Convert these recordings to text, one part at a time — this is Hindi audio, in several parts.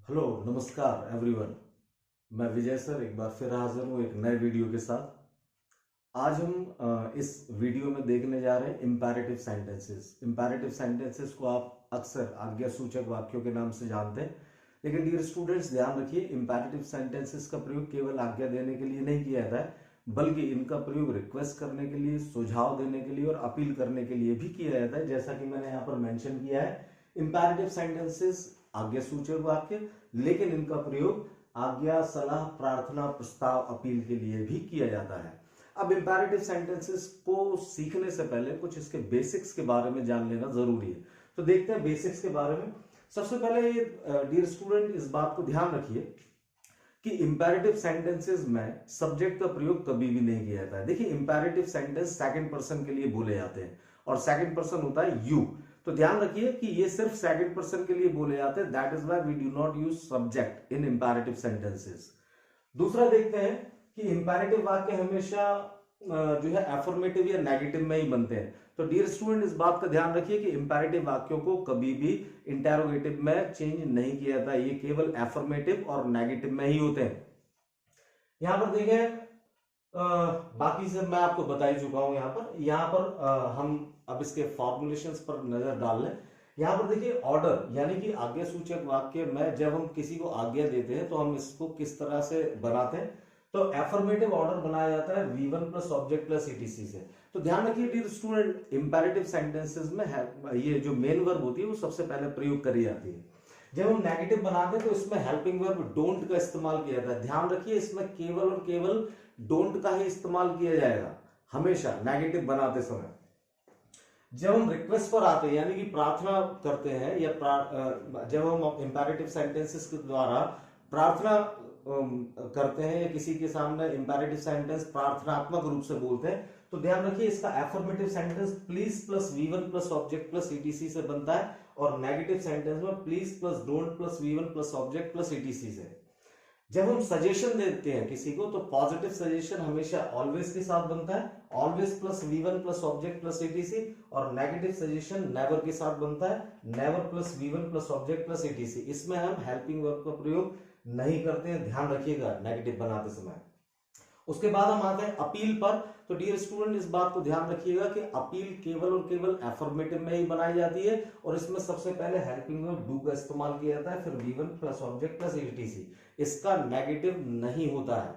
हेलो नमस्कार एवरीवन। मैं विजय सर एक बार फिर हाजिर हूँ एक नए वीडियो के साथ। आज हम इस वीडियो में देखने जा रहे हैं इंपैरेटिव सेंटेंसेस। इंपैरेटिव सेंटेंसेस को आप अक्सर आज्ञा सूचक वाक्यों के नाम से जानते हैं, लेकिन डियर स्टूडेंट्स ध्यान रखिए, इंपैरेटिव सेंटेंसेस का प्रयोग केवल आज्ञा देने के लिए नहीं किया जाता है, बल्कि इनका प्रयोग रिक्वेस्ट करने के लिए, सुझाव देने के लिए और अपील करने के लिए भी किया जाता है। जैसा कि मैंने यहाँ पर मेंशन किया है, इंपैरेटिव सेंटेंसेस आज्ञा सूचक वाक्य, लेकिन इनका प्रयोग आज्ञा, सलाह, प्रार्थना, प्रस्ताव, अपील के लिए भी किया जाता है। अब इंपैरेटिव सेंटेंसेस को सीखने से पहले कुछ इसके बेसिक्स के बारे में जान लेना जरूरी है। तो देखते हैं बेसिक्स के बारे में। सबसे पहले डियर स्टूडेंट इस बात को ध्यान रखिए कि इंपैरेटिव सेंटेंसेस में सब्जेक्ट का प्रयोग कभी भी नहीं किया जाता है। देखिए, इंपैरेटिव सेंटेंस सेकंड पर्सन के लिए बोले जाते हैं और सेकंड पर्सन होता है यू। तो ध्यान रखिए कि ये सिर्फ सेकंड पर्सन के लिए बोले जाते हैं। That is why we do not use subject in imperative sentences. दूसरा देखते हैं कि इंपैरेटिव वाक्य हमेशा जो है एफर्मेटिव या नेगेटिव में ही बनते हैं। तो डियर स्टूडेंट इस बात का ध्यान रखिए कि इंपैरेटिव वाक्यों को कभी भी इंटेरोगेटिव में चेंज नहीं किया जाता। ये केवल एफर्मेटिव और नेगेटिव में ही होते हैं। यहां पर देखें, बाकी सब मैं आपको बता ही चुका हूं। यहाँ पर हम अब इसके फॉर्मुलेशंस पर नजर डाल लें। यहाँ पर देखिए, ऑर्डर यानी कि आज्ञा सूचक वाक्य में जब हम किसी को आज्ञा देते हैं तो हम इसको किस तरह से बनाते हैं। तो एफर्मेटिव ऑर्डर बनाया जाता है V1 plus object plus ETC से। तो ध्यान रखिए डियर स्टूडेंट, इंपैरेटिव सेंटेंसेस में ये जो मेन वर्ब होती है वो सबसे पहले प्रयोग करी जाती है। जब हम नेगेटिव बनाते हैं तो इसमें हेल्पिंग वर्ब डोंट का इस्तेमाल किया जाता है। ध्यान रखिए, इसमें केवल और केवल डोंट का ही इस्तेमाल किया जाएगा हमेशा नेगेटिव बनाते समय। जब हम रिक्वेस्ट पर आते हैं यानी कि प्रार्थना करते हैं या जब हम इंपैरेटिव सेंटेंसेस के द्वारा प्रार्थना करते हैं या किसी के सामने इंपैरेटिव सेंटेंस प्रार्थनात्मक रूप से बोलते हैं, तो ध्यान रखिए इसका affirmative sentence please plus V1 plus object plus ETC से बनता है और नेगेटिव सेंटेंस में please plus don't plus V1 plus object plus ETC से। जब हम सजेशन देते हैं किसी को तो पॉजिटिव सजेशन हमेशा ऑलवेज के साथ बनता है, always plus V1 plus object plus ETC, और नेगेटिव सजेशन नेवर के साथ बनता है, never plus V1 plus object plus ETC। इसमें हम हेल्पिंग वर्ब का प्रयोग नहीं करते हैं, ध्यान रखिएगा नेगेटिव बनाते समय। उसके बाद हम आते हैं अपील पर। तो डियर स्टूडेंट इस बात को ध्यान रखिएगा कि अपील केवल और केवल एफर्मेटिव में ही बनाई जाती है और इसमें सबसे पहले हेल्पिंग वर्ब डू का इस्तेमाल किया जाता है, फिर V1 plus object plus ETC। इसका नेगेटिव नहीं होता है।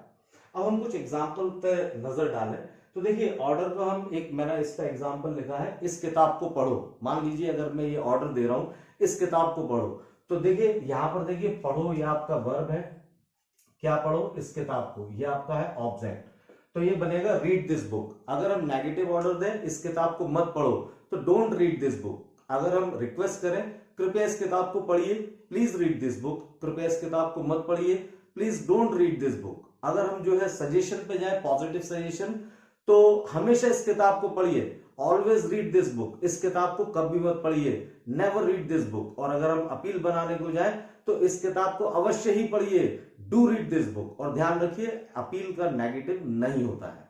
अब हम कुछ एग्जाम्पल पे नजर डालें। तो देखिए, ऑर्डर को हम मैंने इसका एग्जाम्पल लिखा है, इस किताब को पढ़ो। मान लीजिए अगर मैं ये ऑर्डर दे रहा हूं, इस किताब को पढ़ो, तो देखिए यहां पर देखिए पढ़ो ये आपका वर्ब है, क्या पढ़ो, इस किताब को, ये आपका है ऑब्जेक्ट। तो ये बनेगा रीड दिस बुक। अगर हम नेगेटिव ऑर्डर दें, इस किताब को मत पढ़ो, तो डोंट रीड दिस बुक। अगर हम रिक्वेस्ट करें, कृपया इस किताब को पढ़िए, प्लीज रीड दिस बुक, कृपया इस किताब को मत पढ़िए, please don't read this book. अगर हम जो है सजेशन पे जाए, पॉजिटिव सजेशन, तो हमेशा इस किताब को पढ़िए, ऑलवेज रीड दिस बुक, इस किताब को कभी मत पढ़िए, नेवर रीड दिस बुक। और अगर हम अपील बनाने को जाए तो इस किताब को अवश्य ही पढ़िए, डू रीड दिस बुक। और ध्यान रखिए अपील का नेगेटिव नहीं होता है।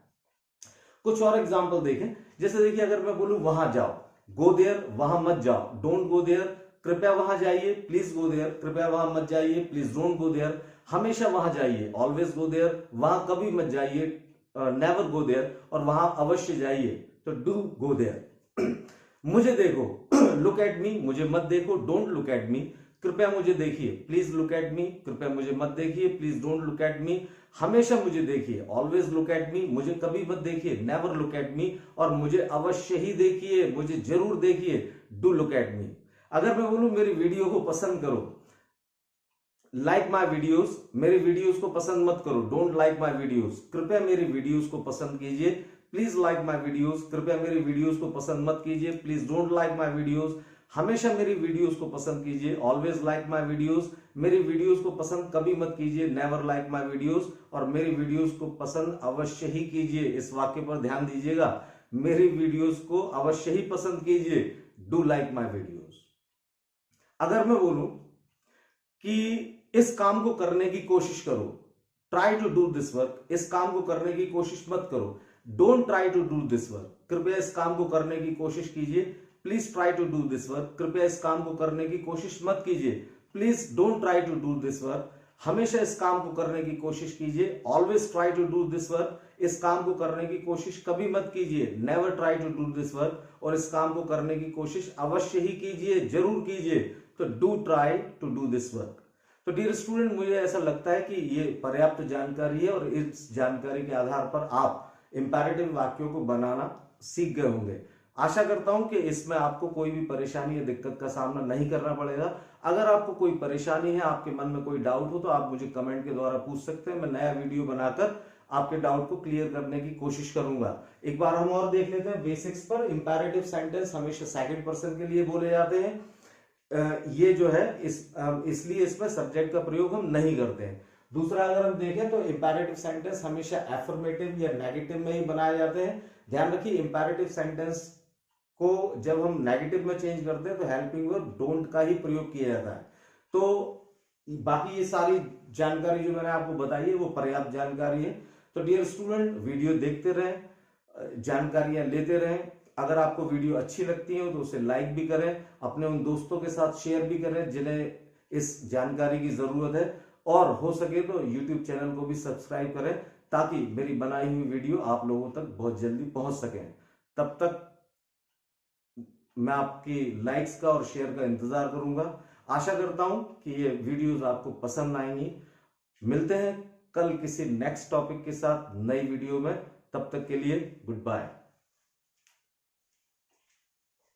कुछ और एग्जांपल देखें। जैसे देखिए, अगर मैं बोलूं वहां जाओ, गो देयर, वहां मत जाओ, डोंट गो देयर, कृपया वहां जाइए, प्लीज गो देयर, कृपया वहां मत जाइए, प्लीज डोंट गो देयर, हमेशा वहां जाइए, ऑलवेज गो देयर, वहां कभी मत जाइए, नेवर गो देयर, और वहां अवश्य जाइए, तो डू गो देयर। मुझे देखो, लुक एट मी, मुझे मत देखो, डोंट लुक एट मी, कृपया मुझे देखिए, प्लीज लुक एट मी, कृपया मुझे मत देखिए, please don't look at me, हमेशा मुझे देखिए, ऑलवेज लुक एट मी, मुझे कभी मत देखिए, नेवर लुक एट मी, और मुझे अवश्य ही देखिए, मुझे जरूर देखिए, डू लुक एट मी। अगर मैं बोलूं मेरी वीडियो को पसंद करो, लाइक माई वीडियोस, मेरी वीडियोस को पसंद मत करो, डोंट लाइक माई वीडियोस, कृपया मेरी वीडियोस को पसंद कीजिए, प्लीज लाइक माई वीडियोस, कृपया मेरी वीडियोस को पसंद मत कीजिए, please don't like my videos, हमेशा मेरी वीडियोस को पसंद कीजिए, ऑलवेज लाइक माई वीडियोस, मेरी वीडियोस को पसंद कभी मत कीजिए, नेवर लाइक माई वीडियोस, और मेरी वीडियोस को पसंद अवश्य ही कीजिए। इस वाक्य पर ध्यान दीजिएगा, मेरी वीडियोस को अवश्य ही पसंद कीजिए, डू लाइक माई वीडियोस। अगर मैं बोलूं कि इस काम को करने की कोशिश करो, try to do this work, इस काम को करने की कोशिश मत करो, don't try to do this work, कृपया इस काम को करने की कोशिश कीजिए, please try to do this work, कृपया इस काम को करने की कोशिश मत कीजिए, please don't try to do this work. हमेशा इस काम को करने की कोशिश कीजिए। Always try to do this work. इस काम को करने की कोशिश कभी मत कीजिए, never try to do this work. और इस काम को करने की कोशिश अवश्य ही कीजिए, जरूर कीजिए। तो do try to do this work. तो डियर स्टूडेंट, मुझे ऐसा लगता है कि ये पर्याप्त जानकारी है और इस जानकारी के आधार पर आप इंपैरेटिव वाक्यों को बनाना सीख गए होंगे। आशा करता हूं कि इसमें आपको कोई भी परेशानी या दिक्कत का सामना नहीं करना पड़ेगा। अगर आपको कोई परेशानी है, आपके मन में कोई डाउट हो, तो आप मुझे कमेंट के द्वारा पूछ सकते हैं। मैं नया वीडियो बनाकर आपके डाउट को क्लियर करने की कोशिश करूंगा। एक बार हम और देख लेते हैं बेसिक्स पर। इंपैरेटिव सेंटेंस हमेशा सेकंड पर्सन के लिए बोले जाते हैं। ये जो है इसलिए इसमें सब्जेक्ट का प्रयोग हम नहीं करते हैं। दूसरा, अगर हम देखें तो इंपैरेटिव सेंटेंस हमेशा एफर्मेटिव या नेगेटिव में ही बनाए जाते हैं। ध्यान रखिए, इंपैरेटिव सेंटेंस को जब हम नेगेटिव में चेंज करते हैं तो हेल्पिंग वर्ब डोंट का ही प्रयोग किया जाता है। तो बाकी ये सारी जानकारी जो मैंने आपको बताई है वो पर्याप्त जानकारी है। तो डियर स्टूडेंट, वीडियो देखते रहें, जानकारियां लेते रहें। अगर आपको वीडियो अच्छी लगती है तो उसे लाइक भी करें, अपने उन दोस्तों के साथ शेयर भी करें जिन्हें इस जानकारी की जरूरत है, और हो सके तो यूट्यूब चैनल को भी सब्सक्राइब करें ताकि मेरी बनाई हुई वीडियो आप लोगों तक बहुत जल्दी पहुंच सके। तब तक मैं आपकी लाइक्स का और शेयर का इंतजार करूंगा। आशा करता हूं कि ये वीडियोस आपको पसंद आएंगी। मिलते हैं कल किसी नेक्स्ट टॉपिक के साथ नई वीडियो में। तब तक के लिए गुड बाय।